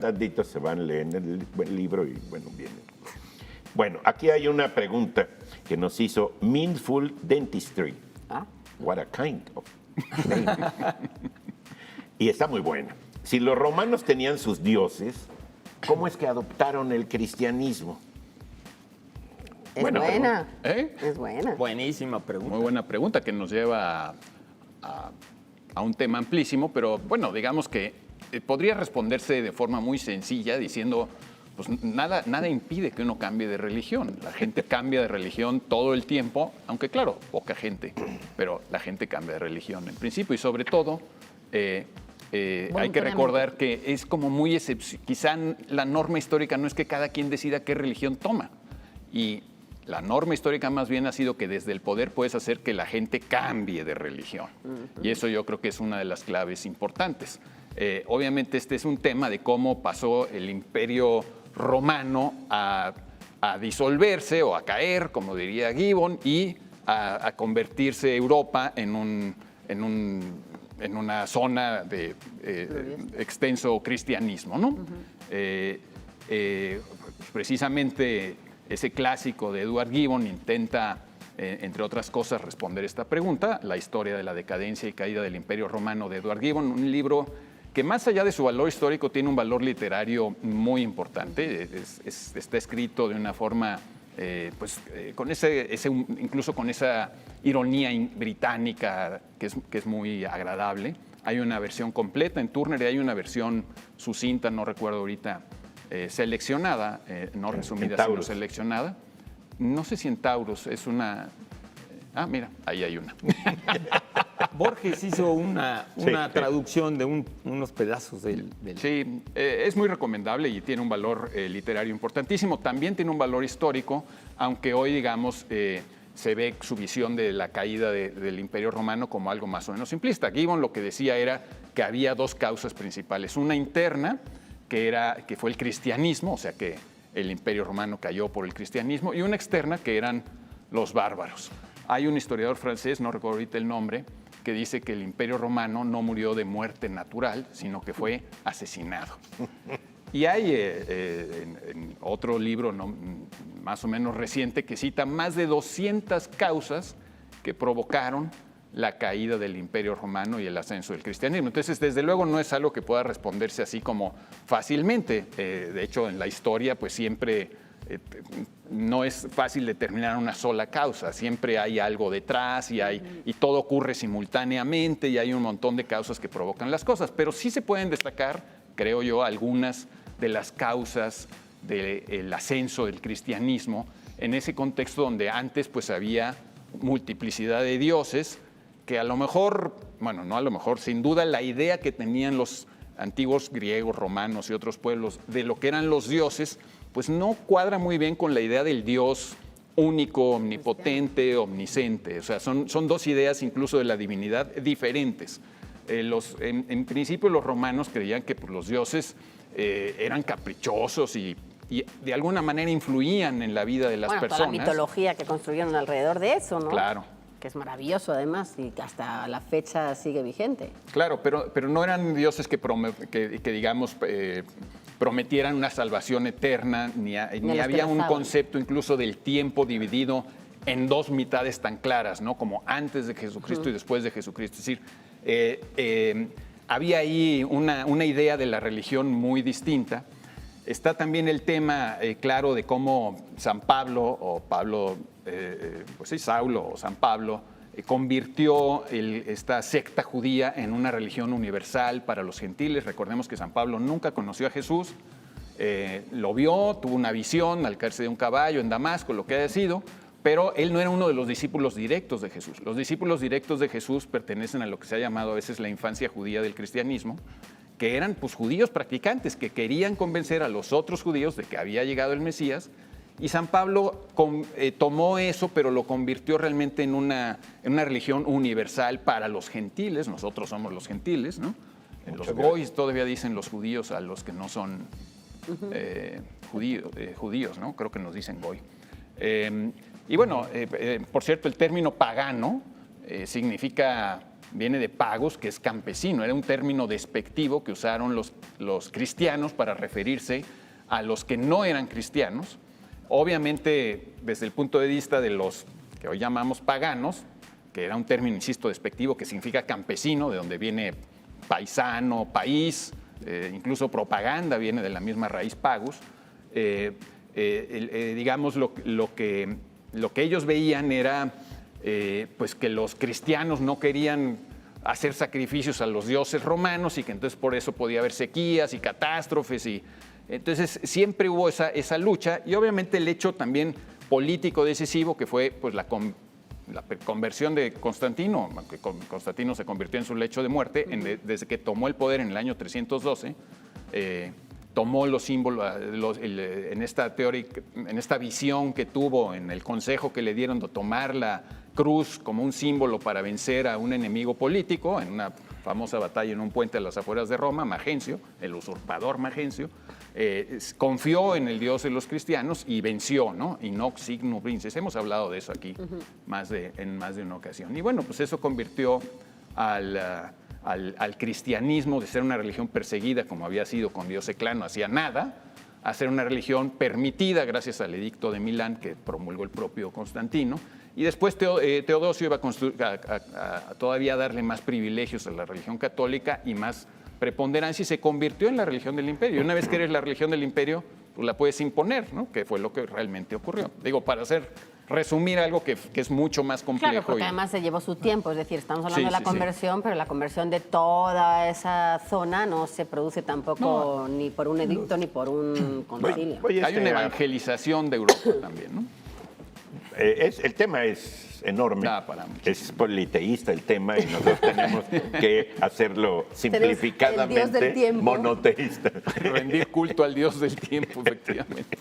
Tantito se van, leen el libro y bueno, vienen. Bueno, aquí hay una pregunta que nos hizo Mindful Dentistry. What a kind of name. Y está muy buena. Si los romanos tenían sus dioses, ¿cómo es que adoptaron el cristianismo? Es Buena buena. pregunta. Es buena. Buenísima pregunta. Muy buena pregunta que nos lleva a un tema amplísimo, pero bueno, digamos que podría responderse de forma muy sencilla diciendo, pues nada impide que uno cambie de religión. La gente cambia de religión todo el tiempo, aunque claro, poca gente, pero la gente cambia de religión en principio y sobre todo hay que recordar que es como muy excepcional. Quizá la norma histórica no es que cada quien decida qué religión toma. Y la norma histórica más bien ha sido que desde el poder puedes hacer que la gente cambie de religión. Y eso yo creo que es una de las claves importantes. Obviamente este es un tema de cómo pasó el Imperio Romano a disolverse o a caer, como diría Gibbon, y a convertirse Europa en una zona de extenso cristianismo, ¿no? Precisamente ese clásico de Edward Gibbon intenta, entre otras cosas, responder esta pregunta, La historia de la decadencia y caída del Imperio Romano de Edward Gibbon, un libro que más allá de su valor histórico tiene un valor literario muy importante. Está escrito de una forma, con incluso con esa ironía británica que es muy agradable. Hay una versión completa en Turner y hay una versión sucinta, no recuerdo ahorita, seleccionada, no resumida, sino seleccionada. No sé si en Taurus es una... mira, ahí hay una. Borges hizo una traducción de unos pedazos del... Sí, es muy recomendable y tiene un valor literario importantísimo. También tiene un valor histórico, aunque hoy, digamos, se ve su visión de la caída del Imperio Romano como algo más o menos simplista. Gibbon lo que decía era que había dos causas principales. Una interna, que fue el cristianismo, o sea que el Imperio Romano cayó por el cristianismo, y una externa, que eran los bárbaros. Hay un historiador francés, no recuerdo ahorita el nombre, que dice que el Imperio Romano no murió de muerte natural, sino que fue asesinado. Y hay en otro libro más o menos reciente que cita más de 200 causas que provocaron la caída del Imperio Romano y el ascenso del cristianismo. Entonces, desde luego, no es algo que pueda responderse así como fácilmente. De hecho, en la historia, pues siempre no es fácil determinar una sola causa. Siempre hay algo detrás y todo ocurre simultáneamente y hay un montón de causas que provocan las cosas. Pero sí se pueden destacar, creo yo, algunas de las causas del ascenso del cristianismo en ese contexto donde antes pues había multiplicidad de dioses, que a lo mejor, bueno, no a lo mejor, sin duda la idea que tenían los antiguos griegos, romanos y otros pueblos de lo que eran los dioses, pues no cuadra muy bien con la idea del Dios único, omnipotente, omnisciente. O sea, son dos ideas incluso de la divinidad diferentes. En principio los romanos creían que pues, los dioses eran caprichosos y de alguna manera influían en la vida de las personas. Toda la mitología que construyeron alrededor de eso, ¿no? Claro. Que es maravilloso además y que hasta la fecha sigue vigente. Claro, pero no eran dioses que digamos, prometieran una salvación eterna, ni había un concepto incluso del tiempo dividido en dos mitades tan claras, ¿no? Como antes de Jesucristo y después de Jesucristo. Es decir, había ahí una idea de la religión muy distinta. Está también el tema, claro, de cómo San Pablo, o Pablo, pues sí, Saulo o San Pablo, convirtió esta secta judía en una religión universal para los gentiles. Recordemos que San Pablo nunca conoció a Jesús, lo vio, tuvo una visión al caerse de un caballo en Damasco, lo que haya sido, pero él no era uno de los discípulos directos de Jesús. Los discípulos directos de Jesús pertenecen a lo que se ha llamado a veces la infancia judía del cristianismo, que eran pues, judíos practicantes que querían convencer a los otros judíos de que había llegado el Mesías. Y San Pablo tomó eso, pero lo convirtió realmente en una religión universal para los gentiles. Nosotros somos los gentiles, ¿no? Los goys todavía dicen los judíos a los que no son judíos, ¿no? Creo que nos dicen goy. Y bueno, por cierto, el término pagano significa viene de pagos, que es campesino. Era un término despectivo que usaron los cristianos para referirse a los que no eran cristianos. Obviamente, desde el punto de vista de los que hoy llamamos paganos, que era un término, insisto, despectivo, que significa campesino, de donde viene paisano, país, incluso propaganda viene de la misma raíz pagus. Digamos, lo que ellos veían era pues que los cristianos no querían hacer sacrificios a los dioses romanos y que entonces por eso podía haber sequías y catástrofes. Y entonces siempre hubo esa lucha, y obviamente el hecho también político decisivo que fue pues la conversión de Constantino, que Constantino se convirtió en su lecho de muerte desde que tomó el poder en el año 312. Tomó los símbolos en esta visión que tuvo en el consejo que le dieron de tomar la cruz como un símbolo para vencer a un enemigo político en una famosa batalla en un puente a las afueras de Roma. Magencio, el usurpador Magencio, confió en el Dios de los cristianos y venció, ¿no? Y nox signo vinces. Hemos hablado de eso aquí en más de una ocasión. Y bueno, pues eso convirtió al cristianismo de ser una religión perseguida, como había sido con Diocleciano, hacía nada, a ser una religión permitida gracias al edicto de Milán que promulgó el propio Constantino. Y después Teodosio iba a todavía darle más privilegios a la religión católica y más preponderancia, y se convirtió en la religión del imperio. Y una vez que eres la religión del imperio, pues la puedes imponer, ¿no? Que fue lo que realmente ocurrió. Digo, para resumir algo que es mucho más complejo. Claro, porque además se llevó su tiempo, es decir, estamos hablando de la conversión, pero la conversión de toda esa zona no se produce tampoco ni por un edicto ni por un concilio. Hay una evangelización de Europa también, ¿no? El tema es enorme, es politeísta el tema, y nosotros tenemos que hacerlo simplificadamente monoteísta. Rendir culto al Dios del tiempo, efectivamente.